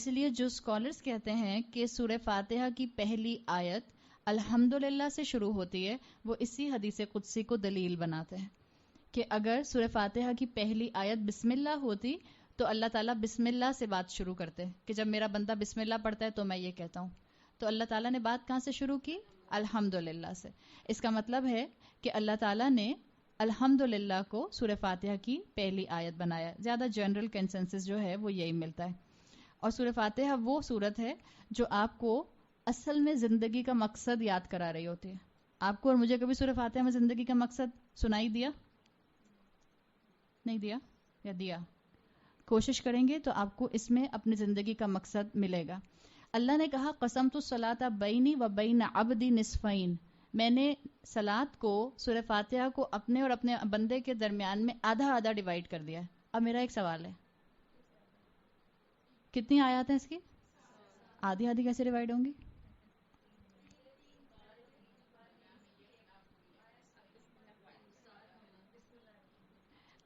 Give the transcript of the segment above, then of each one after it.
اس لیے جو اسکالرس کہتے ہیں کہ سورہ فاتحہ کی پہلی آیت الحمدللہ سے شروع ہوتی ہے، وہ اسی حدیث قدسی کو دلیل بناتے ہیں کہ اگر سورہ فاتحہ کی پہلی آیت بسم اللہ ہوتی تو اللہ تعالیٰ بسم اللہ سے بات شروع کرتے کہ جب میرا بندہ بسم اللہ پڑھتا ہے تو میں یہ کہتا ہوں. تو اللہ تعالیٰ نے بات کہاں سے شروع کی؟ الحمدللہ سے. اس کا مطلب ہے کہ اللہ تعالیٰ نے الحمدللہ کو سورہ فاتحہ کی پہلی آیت بنایا. زیادہ جنرل کنسنسس جو ہے وہ یہی ملتا ہے. اور سورہ فاتحہ وہ سورت ہے جو آپ کو اصل میں زندگی کا مقصد یاد کرا رہی ہوتی ہے. آپ کو اور مجھے کبھی سورہ فاتحہ میں زندگی کا مقصد سنائی دیا؟ نہیں دیا یا دیا؟ کوشش کریں گے تو آپ کو اس میں اپنی زندگی کا مقصد ملے گا. اللہ نے کہا قسمت الصلاۃ بینی و بین عبدی نصفین، میں نے صلات کو سورہ فاتحہ کو اپنے اور اپنے بندے کے درمیان میں آدھا آدھا ڈیوائیڈ کر دیا ہے. اب میرا ایک سوال ہے، کتنی آیات ہیں اس کی؟ آدھی آدھی کیسے ڈیوائیڈ ہوں گی؟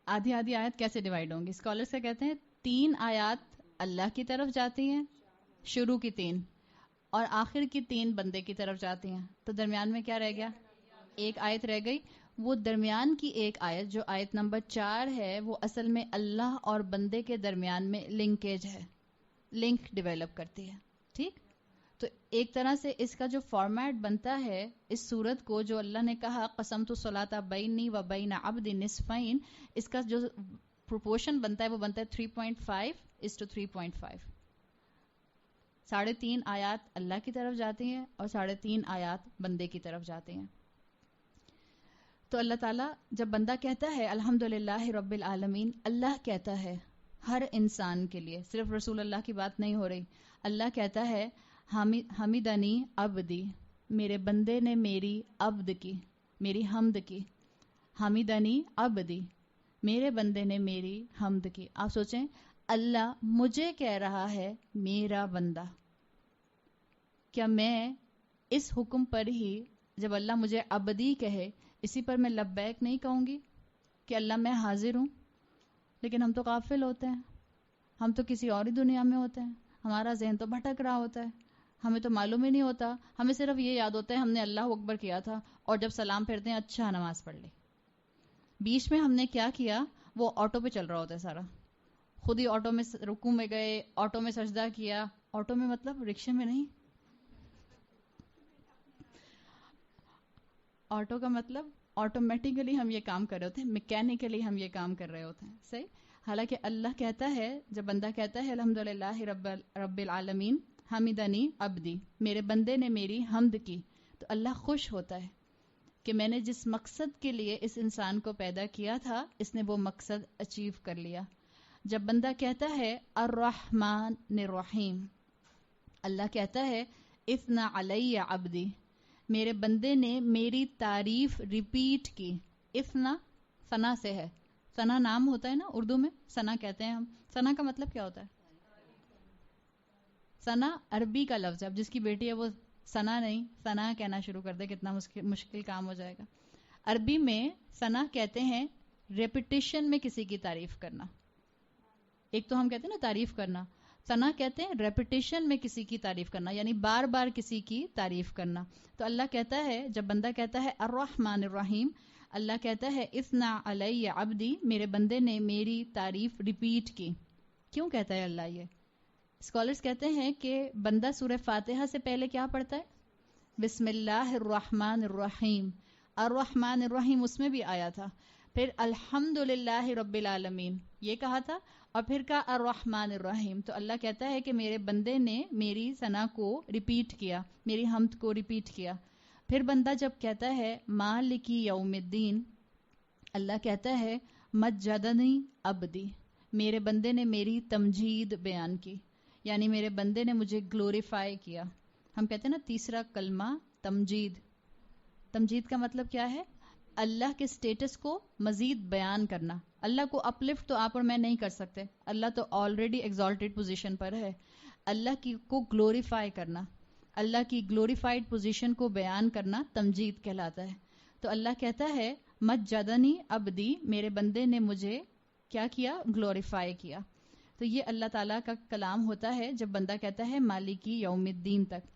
آدھی آدھی آیت کیسے ڈیوائیڈ ہوں گی؟ اسکالرس کیا کہتے ہیں؟ 3 آیات اللہ کی طرف جاتی ہیں، شروع کی 3، اور آخر کی 3 بندے کی طرف جاتی ہیں. تو درمیان میں کیا رہ گیا؟ ایک آیت رہ گئی. وہ درمیان کی ایک آیت جو آیت نمبر 4 ہے وہ اصل میں اللہ اور بندے کے درمیان میں لنکیج ہے، لنک ڈیولپ کرتی ہے. ٹھیک؟ تو ایک طرح سے اس کا جو فارمیٹ بنتا ہے اس صورت کو، جو اللہ نے کہا قسمت الصلاۃ بینی و بین عبدی نصفین، اس کا جو پروپورشن بنتا ہے وہ بنتا ہے 3.5:3.5. 3.5 آیات اللہ کی طرف جاتی ہیں اور 3.5 آیات بندے کی طرف جاتی ہیں. تو اللہ تعالیٰ جب بندہ کہتا ہے الحمدللہ رب العالمین، اللہ کہتا ہے ہر انسان کے لیے، صرف رسول اللہ کی بات نہیں ہو رہی. اللہ کہتا ہے حمیدنی عبدی، میرے بندے نے میری عبد کی، میری حمد کی. حمیدنی عبدی، میرے بندے نے میری حمد کی. آپ سوچیں اللہ مجھے کہہ رہا ہے میرا بندہ. کیا میں اس حکم پر ہی جب اللہ مجھے عبدی کہے اسی پر میں لبیک نہیں کہوں گی کہ اللہ میں حاضر ہوں؟ لیکن ہم تو غافل ہوتے ہیں، ہم تو کسی اور ہی دنیا میں ہوتے ہیں، ہمارا ذہن تو بھٹک رہا ہوتا ہے، ہمیں تو معلوم ہی نہیں ہوتا. ہمیں صرف یہ یاد ہوتا ہے ہم نے اللہ اکبر کیا تھا اور جب سلام پھرتے ہیں اچھا نماز پڑھ لی. بیچ میں ہم نے کیا کیا وہ آٹو پہ چل رہا ہوتا ہے سارا. خود ہی آٹو میں رکوع میں گئے، آٹو میں سجدہ کیا. آٹو میں مطلب رکشے میں نہیں، آٹو کا مطلب آٹومیٹیکلی ہم یہ کام کر رہے ہوتے ہیں، میکینیکلی ہم یہ کام کر رہے ہوتے ہیں. صحیح؟ حالانکہ اللہ کہتا ہے، جب بندہ کہتا ہے الحمدللہ رب العالمین حمیدنی عبدی، میرے بندے نے میری حمد کی، تو اللہ خوش ہوتا ہے کہ میں نے جس مقصد کے لیے اس انسان کو پیدا کیا تھا اس نے وہ مقصد اچیو کر لیا. جب بندہ کہتا ہے الرحمن الرحیم، اللہ کہتا ہے اثنا علی عبدی، میرے بندے نے میری تعریف ریپیٹ کی. اثنا ثنا سے ہے، ثنا نام ہوتا ہے نا اردو میں، ثنا کہتے ہیں ہم. ثنا کا مطلب کیا ہوتا ہے؟ ثنا عربی کا لفظ ہے. اب جس کی بیٹی ہے وہ ثنا نہیں ثنا کہنا شروع کر دے، کتنا مشکل کام ہو جائے گا. عربی میں ثنا کہتے ہیں ریپیٹیشن میں کسی کی تعریف کرنا. ایک تو ہم کہتے ہیں نا تعریف کرنا، ثنا کہتے ہیں ریپیٹیشن میں کسی کی تعریف کرنا، یعنی بار بار کسی کی تعریف کرنا. تو اللہ کہتا ہے جب بندہ کہتا ہے الرحمن الرحیم، اللہ کہتا ہے اثنا علی عبدی، میرے بندے نے میری تعریف ریپیٹ کی. کیوں کہتا ہے اللہ یہ؟ اسکالرز کہتے ہیں کہ بندہ سورہ فاتحہ سے پہلے کیا پڑھتا ہے؟ بسم اللہ الرحمن الرحیم. الرحمن الرحیم اس میں بھی آیا تھا، پھر الحمدللہ رب العالمین یہ کہا تھا، اور پھر کہا الرحمن الرحیم. تو اللہ کہتا ہے کہ میرے بندے نے میری ثنا کو ریپیٹ کیا، میری حمد کو ریپیٹ کیا. پھر بندہ جب کہتا ہے مالکی یوم الدین، اللہ کہتا ہے مجدنی عبدی، میرے بندے نے میری تمجید بیان کی، یعنی میرے بندے نے مجھے گلوریفائی کیا. ہم کہتے ہیں نا تیسرا کلمہ تمجید. تمجید کا مطلب کیا ہے؟ اللہ کے سٹیٹس کو مزید بیان کرنا. اللہ کو اپلفٹ تو آپ اور میں نہیں کر سکتے، اللہ تو آلریڈی ایگزالٹڈ پوزیشن پر ہے. اللہ کی کو گلوریفائی کرنا، اللہ کی گلوریفائڈ پوزیشن کو بیان کرنا تمجید کہلاتا ہے. تو اللہ کہتا ہے مجدنی عبدی، میرے بندے نے مجھے کیا کیا؟ گلوریفائی کیا. تو یہ اللہ تعالیٰ کا کلام ہوتا ہے جب بندہ کہتا ہے مالکی یوم الدین تک.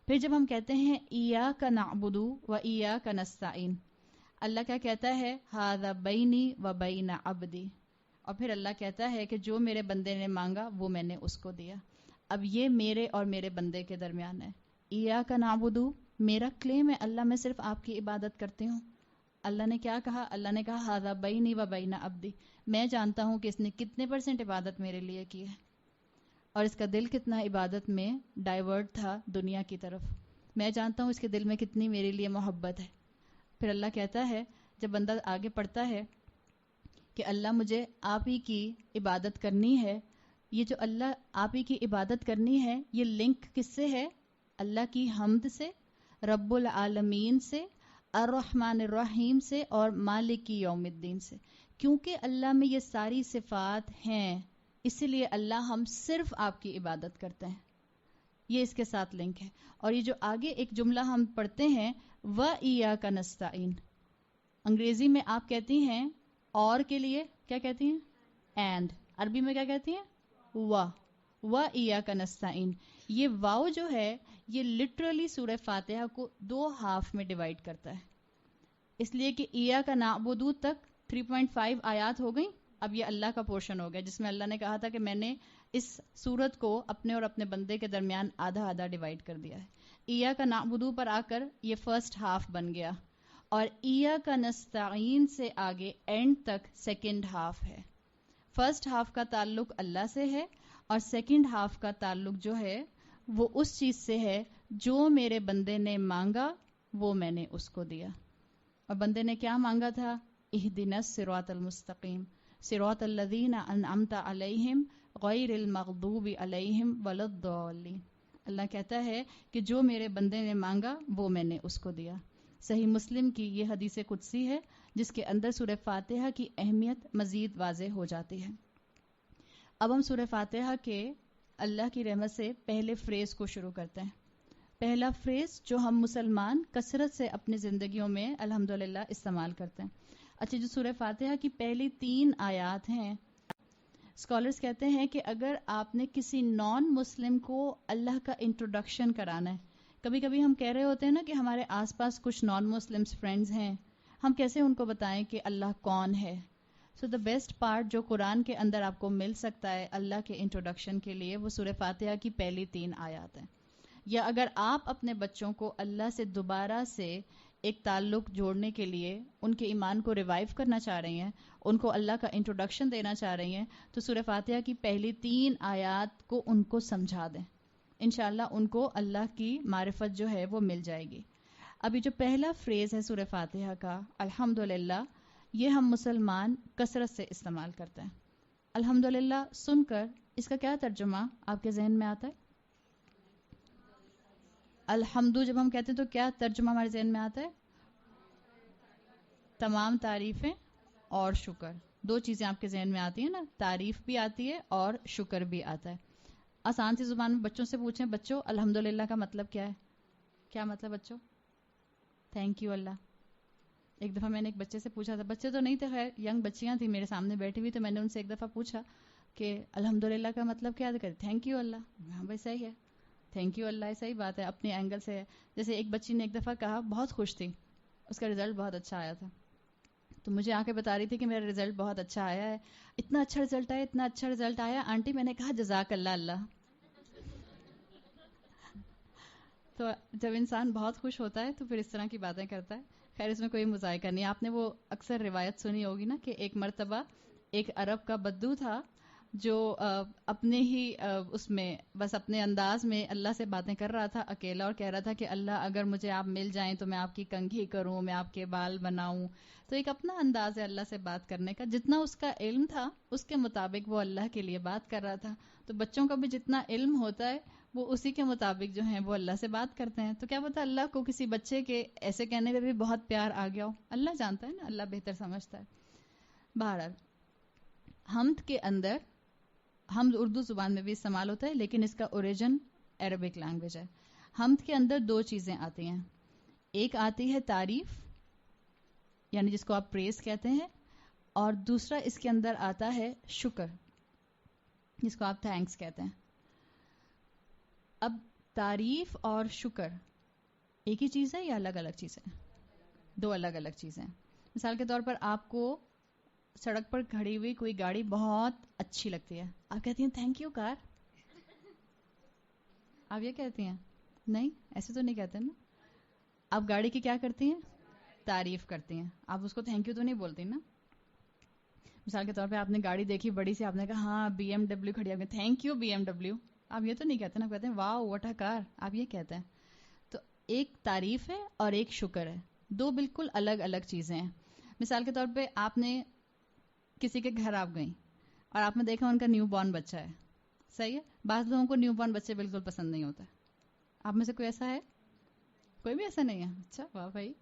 پھر جب ہم کہتے ہیں ایاک نعبد و ایاک نستعین، اللہ کیا کہتا ہے ھذا بینی و بین عبدی، اور پھر اللہ کہتا ہے کہ جو میرے بندے نے مانگا وہ میں نے اس کو دیا. اب یہ میرے اور میرے بندے کے درمیان ہے. ایاک نعبد، میرا کلیم ہے اللہ میں صرف آپ کی عبادت کرتی ہوں. اللہ نے کیا کہا؟ اللہ نے کہا ھذا بینی و بین عبدی، میں جانتا ہوں کہ اس نے کتنے % عبادت میرے لیے کی ہے اور اس کا دل کتنا عبادت میں ڈائیورٹ تھا دنیا کی طرف. میں جانتا ہوں اس کے دل میں کتنی میرے لیے محبت ہے. پھر اللہ کہتا ہے جب بندہ آگے پڑھتا ہے کہ اللہ مجھے آپ ہی کی عبادت کرنی ہے، یہ جو اللہ آپ ہی کی عبادت کرنی ہے یہ لنک کس سے ہے؟ اللہ کی حمد سے، رب العالمین سے، الرحمن الرحیم سے اور مالک یوم الدین سے. کیونکہ اللہ میں یہ ساری صفات ہیں اسی لیے اللہ ہم صرف آپ کی عبادت کرتے ہیں. یہ اس کے ساتھ لنک ہے. اور یہ جو آگے ایک جملہ ہم پڑھتے ہیں وَإِيَّاكَ نَسْتَعِينُ، انگریزی میں آپ کہتی ہیں اور کے لیے کیا کہتی ہیں؟ اینڈ. عربی میں کیا کہتی ہیں؟ وَإِيَّاكَ نَسْتَعِينُ. یہ واو جو ہے یہ لٹرلی سورہ فاتحہ کو 2 ہاف میں ڈیوائڈ کرتا ہے، اس لیے کہ ایاک نعبد تک 3.5 آیات ہو گئیں. اب یہ اللہ کا پورشن ہو گیا جس میں اللہ نے کہا تھا کہ میں نے اس سورت کو اپنے اور اپنے بندے کے درمیان آدھا آدھا ڈیوائڈ کر دیا ہے. ایاک نعبد پر آ کر یہ فرسٹ ہاف بن گیا اور ایاک نستعین سے آگے اینڈ تک سیکنڈ ہاف ہے. فرسٹ ہاف کا تعلق اللہ سے ہے اور سیکنڈ ہاف کا تعلق جو ہے وہ اس چیز سے ہے جو میرے بندے نے مانگا وہ میں نے اس کو دیا. اور بندے نے کیا مانگا تھا؟ اہدنا الصراط المستقیم صراط الذین انعمت علیہم غیر المغضوب علیہم ولا الضالین. اللہ کہتا ہے کہ جو میرے بندے نے مانگا وہ میں نے اس کو دیا. صحیح مسلم کی یہ حدیث قدسی ہے جس کے اندر سورہ فاتحہ کی اہمیت مزید واضح ہو جاتی ہے. اب ہم سورہ فاتحہ کے اللہ کی رحمت سے پہلے فریز کو شروع کرتے ہیں. پہلا فریز جو ہم مسلمان کثرت سے اپنی زندگیوں میں الحمدللہ استعمال کرتے ہیں. اچھا، جو سورہ فاتحہ کی پہلی 3 آیات ہیں، اسکالرز کہتے ہیں کہ اگر آپ نے کسی نان مسلم کو اللہ کا انٹروڈکشن کرانا ہے، کبھی کبھی ہم کہہ رہے ہوتے ہیں نا کہ ہمارے آس پاس کچھ نان مسلمس فرینڈز ہیں، ہم کیسے ان کو بتائیں کہ اللہ کون ہے؟ سو دا بیسٹ پارٹ جو قرآن کے اندر آپ کو مل سکتا ہے اللہ کے انٹروڈکشن کے لیے وہ سورہ فاتحہ کی پہلی 3 آیات ہیں. یا اگر آپ اپنے بچوں کو اللہ سے دوبارہ سے ایک تعلق جوڑنے کے لیے ان کے ایمان کو ریوائیو کرنا چاہ رہی ہیں، ان کو اللہ کا انٹروڈکشن دینا چاہ رہی ہیں، تو سورہ فاتحہ کی پہلی 3 آیات کو ان کو سمجھا دیں. انشاءاللہ ان کو اللہ کی معرفت جو ہے وہ مل جائے گی. ابھی جو پہلا فریز ہے سورہ فاتحہ کا الحمدللہ، یہ ہم مسلمان کثرت سے استعمال کرتے ہیں. الحمدللہ سن کر اس کا کیا ترجمہ آپ کے ذہن میں آتا ہے؟ الحمد جب ہم کہتے ہیں تو کیا ترجمہ ہمارے ذہن میں آتا ہے؟ تمام تعریفیں اور شکر. 2 چیزیں آپ کے ذہن میں آتی ہیں نا، تعریف بھی آتی ہے اور شکر بھی آتا ہے. آسان سی زبان میں بچوں سے پوچھیں، بچوں الحمدللہ کا مطلب کیا ہے؟ کیا مطلب بچوں؟ تھینک یو اللہ. ایک دفعہ میں نے ایک بچے سے پوچھا تھا، بچے تو نہیں تھے خیر، ینگ بچیاں تھیں میرے سامنے بیٹھی ہوئی، تو میں نے ان سے ایک دفعہ پوچھا کہ الحمدللہ کا مطلب کیا ہے؟ تھینک یو اللہ. ہاں بھائی صحیح ہے، تھینک یو اللہ صحیح بات ہے، اپنے اینگل سے ہے. جیسے ایک بچی نے ایک دفعہ کہا، بہت خوش تھی، اس کا رزلٹ بہت اچھا آیا تھا، تو مجھے آ کے بتا رہی تھی کہ میرا رزلٹ بہت اچھا آیا ہے، اتنا اچھا رزلٹ آیا، اتنا اچھا رزلٹ آیا آنٹی. میں نے کہا جزاک اللہ اللہ. تو جب انسان بہت خوش ہوتا ہے تو پھر اس طرح کی باتیں کرتا ہے. خیر اس میں کوئی مذائقہ نہیں. آپ نے وہ اکثر روایت سنی ہوگی نا کہ ایک مرتبہ ایک عرب کا بدو تھا جو اپنے ہی اس میں بس اپنے انداز میں اللہ سے باتیں کر رہا تھا اکیلا، اور کہہ رہا تھا کہ اللہ اگر مجھے آپ مل جائیں تو میں آپ کی کنگھی کروں، میں آپ کے بال بناؤں. تو ایک اپنا انداز ہے اللہ سے بات کرنے کا، جتنا اس کا علم تھا اس کے مطابق وہ اللہ کے لیے بات کر رہا تھا. تو بچوں کا بھی جتنا علم ہوتا ہے وہ اسی کے مطابق جو ہیں وہ اللہ سے بات کرتے ہیں. تو کیا پتہ اللہ کو کسی بچے کے ایسے کہنے پہ بھی بہت پیار آ گیا ہو، اللہ جانتا ہے نا، اللہ بہتر سمجھتا ہے. بہرحال حمد کے اندر، حمد اردو زبان میں بھی استعمال ہوتا ہے لیکن اس کا اوریجن عربک لینگویج ہے. حمد کے اندر 2 چیزیں آتی ہیں، ایک آتی ہے تعریف یعنی جس کو آپ پریز کہتے ہیں، اور دوسرا اس کے اندر آتا ہے شکر. جس کو آپ تھینکس کہتے ہیں. اب تعریف اور شکر ایک ہی چیز ہے یا الگ الگ چیزیں؟ دو الگ الگ چیزیں. مثال کے طور پر آپ کو سڑک پر کھڑی ہوئی کوئی گاڑی بہت اچھی لگتی ہے, آپ کہتی ہیں تھینک یو کار. آپ یہ کہتی ہیں؟ نہیں, ایسے تو نہیں کہتے نا. آپ گاڑی کی کیا کرتی ہیں؟ تعریف کرتی ہیں. آپ اس کو تھینک یو تو نہیں بولتی نا. مثال کے طور پہ آپ نے گاڑی دیکھی بڑی سی, آپ نے کہا ہاں بی ایم ڈبلیو کھڑی ہے, thank you B M W. آپ یہ تو نہیں کہتے نا, کہتے ہیں واو واٹ اے کار, آپ یہ کہتے ہیں. تو ایک تعریف ہے اور ایک شکر ہے, دو بالکل الگ الگ چیزیں ہیں. مثال کے طور پہ آپ نے کسی کے گھر آپ گئیں اور آپ نے دیکھا ان کا نیو بورن بچہ ہے. صحیح ہے, بعض لوگوں کو نیو بورن بچے بالکل پسند نہیں ہوتا. آپ میں سے کوئی ایسا ہے؟ کوئی بھی ایسا نہیں ہے؟ اچھا, واہ بھائی.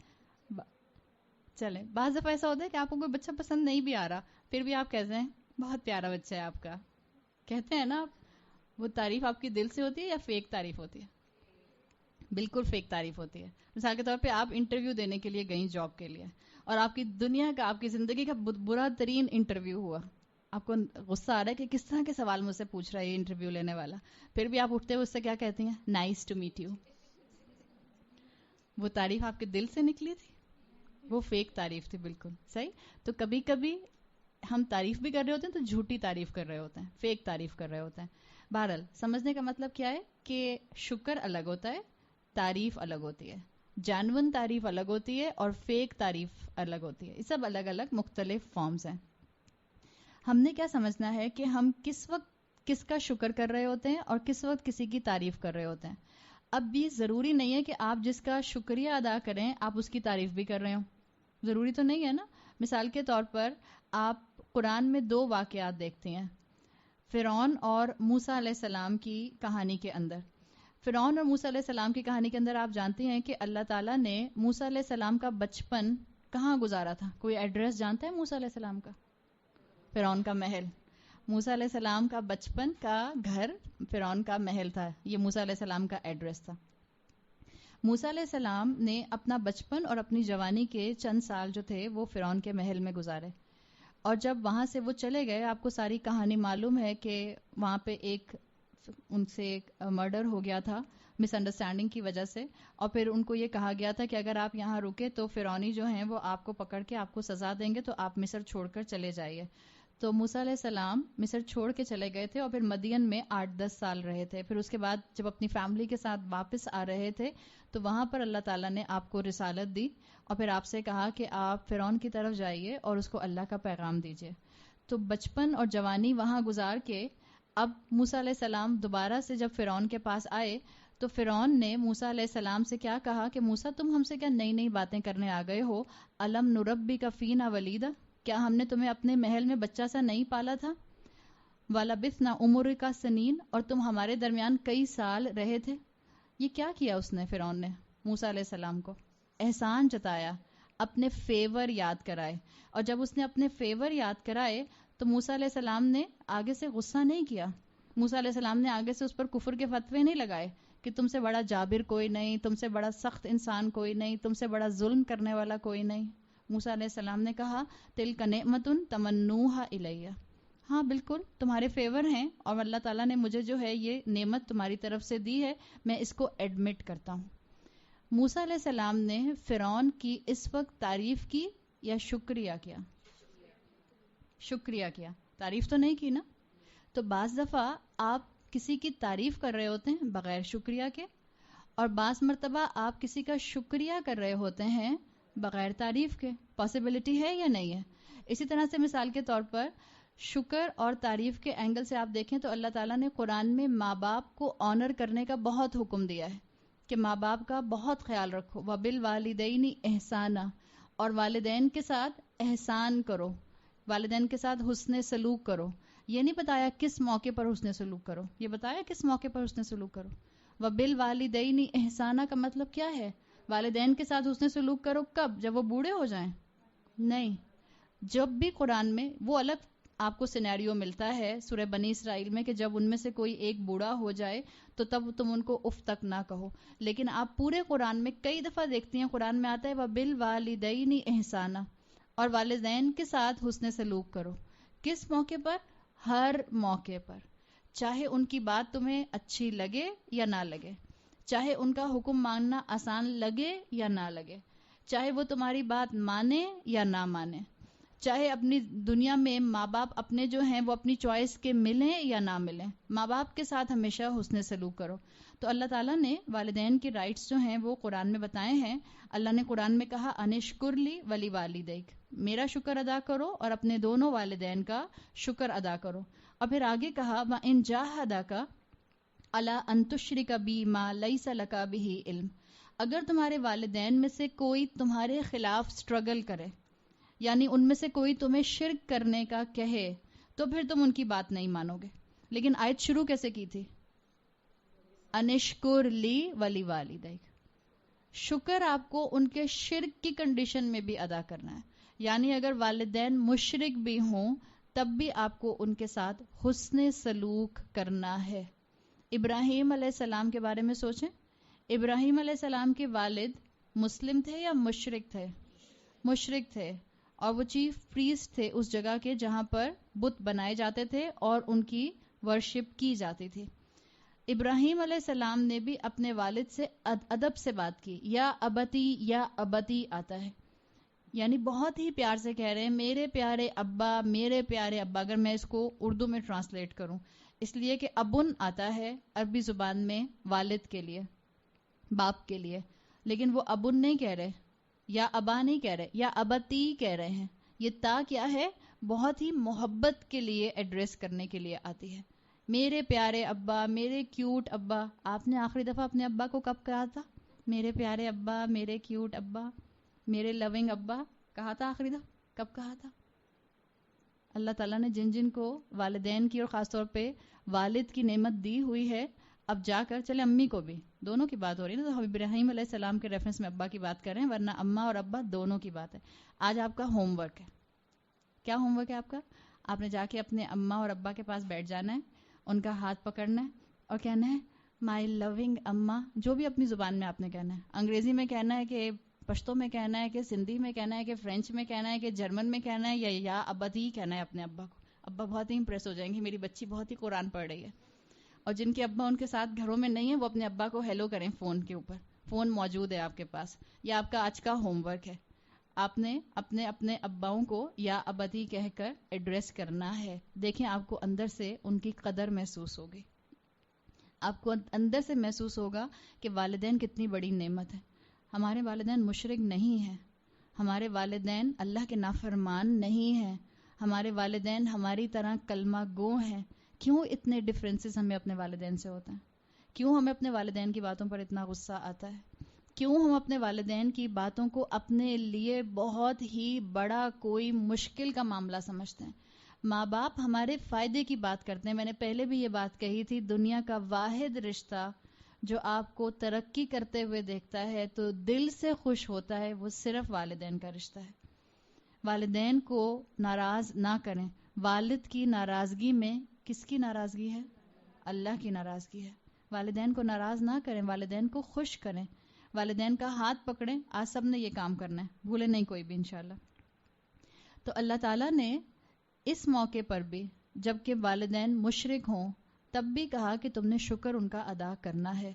چلیں, بعض دفعہ ایسا ہوتا ہے کہ آپ کو کوئی بچہ پسند نہیں بھی آ رہا, پھر بھی آپ کہتے ہیں بہت پیارا بچہ ہے آپ کا. کہتے ہیں نا آپ. وہ تعریف آپ کی دل سے ہوتی ہے یا فیک تعریف ہوتی ہے؟ بالکل فیک تعریف ہوتی ہے. مثال کے طور پہ آپ انٹرویو دینے کے لیے گئیں جاب کے لیے, اور آپ کی دنیا کا, آپ کی زندگی کا برا ترین انٹرویو ہوا. آپ کو غصہ آ رہا ہے کہ کس طرح کے سوال مجھ سے پوچھ رہا ہے یہ انٹرویو لینے والا, پھر بھی آپ اٹھتے ہوئے اس سے کیا کہتی ہیں؟ Nice to meet you. وہ تعریف آپ کے دل سے نکلی تھی, وہ فیک تعریف تھی. بالکل صحیح. تو کبھی کبھی ہم تعریف بھی کر رہے ہوتے ہیں تو جھوٹی تعریف کر رہے ہوتے ہیں, فیک تعریف کر رہے ہوتے ہیں. بہرحال سمجھنے کا مطلب کیا ہے کہ شکر الگ ہوتا ہے, تعریف الگ ہوتی ہے, جانون تعریف الگ ہوتی ہے, اور فیک تعریف الگ ہوتی ہے. یہ سب الگ الگ مختلف فارمز ہیں. ہم نے کیا سمجھنا ہے کہ ہم کس وقت کس کا شکر کر رہے ہوتے ہیں اور کس وقت کسی کی تعریف کر رہے ہوتے ہیں. اب بھی ضروری نہیں ہے کہ آپ جس کا شکریہ ادا کریں آپ اس کی تعریف بھی کر رہے ہوں, ضروری تو نہیں ہے نا. مثال کے طور پر آپ قرآن میں دو واقعات دیکھتے ہیں, فرعون اور موسیٰ علیہ السلام کی کہانی کے اندر. فرعون اور موسیٰ علیہ السلام کی کہانی کے اندر آپ جانتے ہیں کہ اللہ تعالیٰ نے موسیٰ علیہ السلام کا بچپن کہاں گزارا تھا؟ کوئی ایڈریس جانتے ہیں موسیٰ علیہ السلام کا؟ فرعون کا محل. موسیٰ علیہ السلام کا بچپن کا گھر فرعون کا محل تھا, یہ موسیٰ علیہ السلام کا ایڈریس تھا. موسیٰ علیہ السلام نے اپنا بچپن اور اپنی جوانی کے چند سال جو تھے وہ فرعون کے محل میں گزارے, اور جب وہاں سے وہ چلے گئے, آپ کو ساری کہانی معلوم ہے کہ وہاں پہ ان سے مرڈر ہو گیا تھا مس انڈرسٹینڈنگ کی وجہ سے, اور پھر ان کو یہ کہا گیا تھا کہ اگر آپ یہاں رکے تو فرعونی جو ہیں وہ آپ کو پکڑ کے آپ کو سزا دیں گے, تو آپ مصر چھوڑ کر چلے جائیے. تو موسیٰ علیہ السلام مصر چھوڑ کے چلے گئے تھے, اور پھر مدین میں 8-10 سال رہے تھے. پھر اس کے بعد جب اپنی فیملی کے ساتھ واپس آ رہے تھے تو وہاں پر اللہ تعالیٰ نے آپ کو رسالت دی, اور پھر آپ سے کہا کہ آپ فرعون کی طرف جائیے اور اس کو اللہ کا پیغام دیجیے. تو بچپن اور جوانی وہاں گزار کے اب موسیٰ علیہ السلام دوبارہ سے جب فرعون کے پاس آئے تو فرعون نے موسیٰ علیہ السلام سے کیا کہا کہ موسیٰ تم ہم سے کیا نئی نئی باتیں کرنے آ گئے ہو؟ الم نربی کا فینا ولیدا, کیا ہم نے تمہیں اپنے محل میں بچہ سا نہیں پالا تھا؟ وَلَبِثْنَا عُمُرِكَ سِنِينَ, اور تم ہمارے درمیان کئی سال رہے تھے. یہ کیا کیا اس نے فرعون نے موسیٰ علیہ السلام کو؟ احسان جتایا, اپنے فیور یاد کرائے. اور جب اس نے اپنے فیور یاد کرائے تو موسیٰ علیہ السلام نے آگے سے غصہ نہیں کیا. موسیٰ علیہ السلام نے آگے سے اس پر کفر کے فتوے نہیں لگائے کہ تم سے بڑا جابر کوئی نہیں, تم سے بڑا سخت انسان کوئی نہیں, تم سے بڑا ظلم کرنے والا کوئی نہیں. موسیٰ علیہ السلام نے کہا تلک نعمت تمنوہا الیہ, ہاں بالکل تمہارے فیور ہیں, اور اللہ تعالیٰ نے مجھے جو ہے یہ نعمت تمہاری طرف سے دی ہے, میں اس کو ایڈمٹ کرتا ہوں. موسیٰ علیہ السلام نے فرعون کی اس وقت تعریف کی یا شکریہ کیا؟ شکریہ کیا, تعریف تو نہیں کی نا. تو بعض دفعہ آپ کسی کی تعریف کر رہے ہوتے ہیں بغیر شکریہ کے, اور بعض مرتبہ آپ کسی کا شکریہ کر رہے ہوتے ہیں بغیر تعریف کے. پاسبلٹی ہے یا نہیں ہے؟ اسی طرح سے مثال کے طور پر شکر اور تعریف کے اینگل سے آپ دیکھیں تو اللہ تعالیٰ نے قرآن میں ماں باپ کو آنر کرنے کا بہت حکم دیا ہے کہ ماں باپ کا بہت خیال رکھو. وَبِالْوَالِدَيْنِ احسانا, اور والدین کے ساتھ احسان کرو, والدین کے ساتھ حسن سلوک کرو. یہ نہیں بتایا کس موقع پر حسن سلوک کرو, یہ بتایا کس موقع پر حسن سلوک کرو. وَبِالْوَالِدَيْنِ احسانا کا مطلب کیا ہے؟ والدین کے ساتھ حسن سلوک کرو کب؟ جب وہ بوڑھے ہو جائیں؟ نہیں, جب بھی قرآن میں وہ الگ آپ کو سینیریو ملتا ہے سورہ بنی اسرائیل میں کہ جب ان میں سے کوئی ایک بوڑھا ہو جائے تو تب تم ان کو اف تک نہ کہو. لیکن آپ پورے قرآن میں کئی دفعہ دیکھتی ہیں, قرآن میں آتا ہے وَبِالْوَالِدَيْنِ احسانا, اور والدین کے ساتھ حسن سلوک کرو. کس موقع پر؟ ہر موقع پر. چاہے ان کی بات تمہیں اچھی لگے یا نہ لگے، چاہے ان کا حکم ماننا آسان لگے یا نہ لگے، چاہے وہ تمہاری بات مانے یا نہ مانے، چاہے اپنی دنیا میں ماں باپ اپنے جو ہیں وہ اپنی چوائس کے ملیں یا نہ ملیں، ماں باپ کے ساتھ ہمیشہ حسن سلوک کرو۔ تو اللہ تعالیٰ نے والدین کی رائٹس جو ہیں وہ قرآن میں بتائے ہیں۔ اللہ نے قرآن میں کہا انشکر لی ولی والدیک، میرا شکر ادا کرو اور اپنے دونوں والدین کا شکر ادا کرو۔ اور پھر آگے کہا وَإِن جَاهَدَاكَ عَلَىٰ أَن تُشْرِكَ بِي مَا لَيْسَ لَكَ بِهِ علم، اگر تمہارے والدین میں سے کوئی تمہارے خلاف سٹرگل کرے، یعنی ان میں سے کوئی تمہیں شرک کرنے کا کہے، تو پھر تم ان کی بات نہیں مانو گے۔ لیکن آیت شروع کیسے کی تھی؟ انشکر لی ولی والدیک، شکر آپ کو ان کے شرک کی کنڈیشن میں بھی ادا کرنا ہے، یعنی اگر والدین مشرک بھی ہوں تب بھی آپ کو ان کے ساتھ حسن سلوک کرنا ہے۔ ابراہیم علیہ السلام کے بارے میں سوچیں، ابراہیم علیہ السلام کے والد مسلم تھے یا مشرک تھے؟ مشرک تھے، اور وہ چیف پریسٹ تھے اس جگہ کے جہاں پر بت بنائے جاتے تھے اور ان کی ورشپ کی جاتی تھی۔ ابراہیم علیہ السلام نے بھی اپنے والد سے ادب سے بات کی، یا ابتی آتا ہے، یعنی بہت ہی پیار سے کہہ رہے ہیں میرے پیارے ابا، میرے پیارے ابا، اگر میں اس کو اردو میں ٹرانسلیٹ کروں، اس لیے کہ ابن آتا ہے عربی زبان میں والد کے لیے، باپ کے لیے، لیکن وہ ابن نہیں کہہ رہے، یا ابا نہیں کہہ رہے، یا ابتی کہہ رہے ہیں۔ یہ تا کیا ہے؟ بہت ہی محبت کے لیے ایڈریس کرنے کے لیے آتی ہے، میرے پیارے ابا، میرے کیوٹ ابا۔ آپ نے آخری دفعہ اپنے ابا کو کب کہا تھا؟ میرے پیارے ابا، میرے کیوٹ ابا، میرے لونگ ابا کہا تھا آخری دفعہ؟ کب کہا تھا؟ اللہ تعالیٰ نے جن جن کو والدین کی اور خاص طور پہ والد کی نعمت دی ہوئی ہے، اب جا کر چلے امی کو بھی، دونوں کی بات ہو رہی ہے نا، تو ہم ابراہیم علیہ السلام کے ریفرنس میں ابا کی بات کر رہے ہیں، ورنہ اماں اور ابا دونوں کی بات ہے۔ آج آپ کا ہوم ورک ہے، کیا ہوم ورک ہے آپ کا؟ آپ نے جا کے اپنے اماں اور ابا کے پاس بیٹھ جانا ہے، ان کا ہاتھ پکڑنا ہے اور کہنا ہے مائی لونگ اماں، جو بھی اپنی زبان میں آپ نے کہنا ہے، انگریزی میں کہنا ہے کہ پشتو میں کہنا ہے کہ سندھی میں کہنا ہے کہ فرینچ میں کہنا ہے کہ جرمن میں کہنا ہے، یا ابتی کہنا ہے اپنے ابا کو۔ ابا بہت ہی امپریس ہو جائیں گے، میری بچی بہت ہی قرآن پڑھ رہی ہے۔ اور جن کے ابا ان کے ساتھ گھروں میں نہیں ہیں، وہ اپنے ابا کو ہیلو کریں فون کے اوپر، فون موجود ہے آپ کے پاس۔ یہ آپ کا آج کا ہوم ورک ہے، آپ نے اپنے اباؤں کو یا ابتی کہہ کر ایڈریس کرنا ہے۔ دیکھیں آپ کو اندر سے ان کی قدر محسوس ہوگی، آپ کو اندر سے محسوس ہوگا کہ والدین کتنی بڑی نعمت ہے۔ ہمارے والدین مشرک نہیں ہیں، ہمارے والدین اللہ کے نافرمان نہیں ہیں، ہمارے والدین ہماری طرح کلمہ گو ہیں۔ کیوں اتنے ڈفرینسز ہمیں اپنے والدین سے ہوتے ہیں؟ کیوں ہمیں اپنے والدین کی باتوں پر اتنا غصہ آتا ہے؟ کیوں ہم اپنے والدین کی باتوں کو اپنے لیے بہت ہی بڑا کوئی مشکل کا معاملہ سمجھتے ہیں؟ ماں باپ ہمارے فائدے کی بات کرتے ہیں۔ میں نے پہلے بھی یہ بات کہی تھی، دنیا کا واحد رشتہ جو آپ کو ترقی کرتے ہوئے دیکھتا ہے تو دل سے خوش ہوتا ہے، وہ صرف والدین کا رشتہ ہے۔ والدین کو ناراض نہ کریں۔ والد کی ناراضگی میں کس کی ناراضگی ہے؟ اللہ کی ناراضگی ہے۔ والدین کو ناراض نہ کریں، والدین کو خوش کریں، والدین کا ہاتھ پکڑیں۔ آج سب نے یہ کام کرنا ہے، بھولے نہیں کوئی بھی انشاءاللہ۔ تو اللہ تعالیٰ نے اس موقع پر بھی جب کہ والدین مشرک ہوں تب بھی کہا کہ تم نے شکر ان کا ادا کرنا ہے۔